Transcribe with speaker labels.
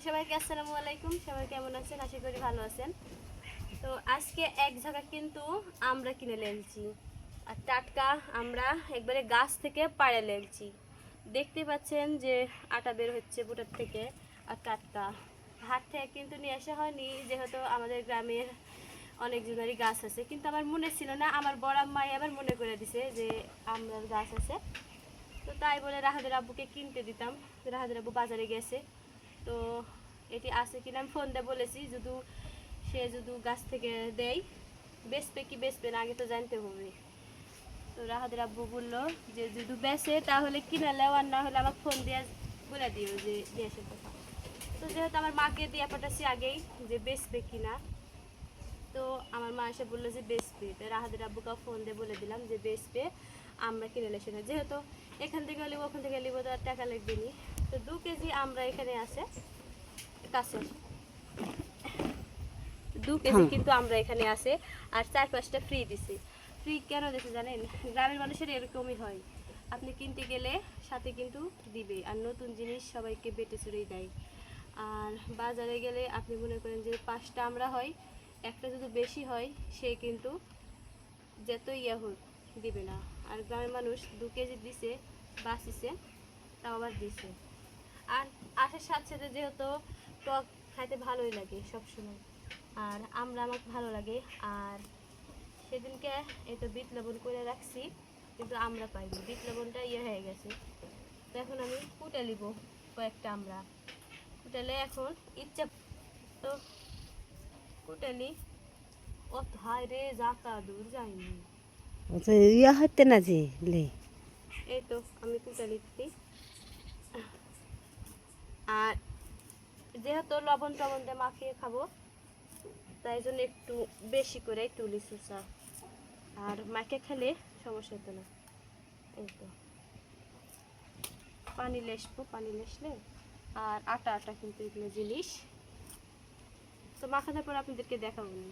Speaker 1: সবাইকে আসসালামু আলাইকুম। সবাই কেমন আছেন? আশা করি ভালো আছেন। তো আজকে এক জায়গা কিন্তু আমরা কিনে লেলছি, আর টাটকা আমরা একবারে গাছ থেকে পাড়ে লেলছি। দেখতে পাচ্ছেন যে আটা বের হচ্ছে বুটার থেকে, আর টাটকা হাট থেকে কিন্তু নিয়ে আসা হয়নি, যেহেতু আমাদের গ্রামের অনেকজনেরই গাছ আছে। কিন্তু আমার মনে ছিল না, আমার বড় আম্মাই আবার মনে করে দিছে যে আমরার গাছ আছে। তো তাই বলে রাহাদের আব্বুকে কিনতে দিতাম। রাহাদের আব্বু বাজারে গেছে, তো এটি আছে কিনা আমি ফোন দিয়ে বলেছি, যদি সে যদি গাছ থেকে দেয় বেচবে কি বেচবে না আগে তো জানতে হবে। তো রাহাদের আব্বু বললো যে যদি বেচে তাহলে কিনে নেও, আর না হলে আমাকে ফোন দিয়ে বলে দিও যে দিয়ে আসার কথা। তো যেহেতু আমার মাকে দিয়ে পাঠাচ্ছি আগেই যে বেচবে কিনা, তো আমার মা এসে বললো যে বেচবে। তো রাহাদের আব্বুকে ফোন দিয়ে বলে দিলাম যে বেচবে, আমরা কিনে লেছি না, যেহেতু এখান থেকে নিব ওখান থেকে নিব তো আর টাকা লাগবে নি। তো 2 কেজি আমরা এখানে আছে কাছে, 2 কেজি কিন্তু আমরা এখানে আছে, আর 4-5টা ফ্রি দিছি। ফ্রি কেন দিছে জানেন? গ্রামের মানুষের এরকমই হয়, আপনি কিনতে গেলে সাথে কিন্তু দিবে, আর নতুন জিনিস সবাইকে বেটে চুরেই দেয়। আর বাজারে গেলে আপনি মনে করেন যে 5টা আমরা হয়, একটা যদি বেশি হয় সে কিন্তু যত ইয়া হোক দিবে না। আর গ্রামের মানুষ 2 কেজি দিছে, বাঁচিছে, তাও আবার দিছে। আর আঠার সাথে সাথে যেহেতু টক খাইতে ভালোই লাগে সবসময়, আর আমরা আমাকে ভালো লাগে। আর সেদিনকে এই তো বিট লবণ করে রাখছি, কিন্তু আমরা পাইনি, বিট লবণটা ইয়ে হয়ে গেছে। তো এখন আমি কুটে নিব কয়েকটা, আমরা কুটালে এখন ইচ্ছা তো কুটালি। অত হায় রে যাতা দূর যায়নি।
Speaker 2: আচ্ছা ইয়া হতে না যে লে
Speaker 1: এই তো আমি কুটে নিচ্ছি। আর যেহেতু লবণ টবণ দিয়ে মাখিয়ে খাবো, তাই জন্য একটু বেশি করে তুলি সুসা, আর মাকে খেলে সমস্যা হতো না। এই তো পানি লেসবো, পানি লেসলে আর আটা আটা কিন্তু এগুলো জিনিস। তো মাখানোর পর আপনাদেরকে দেখাবো না।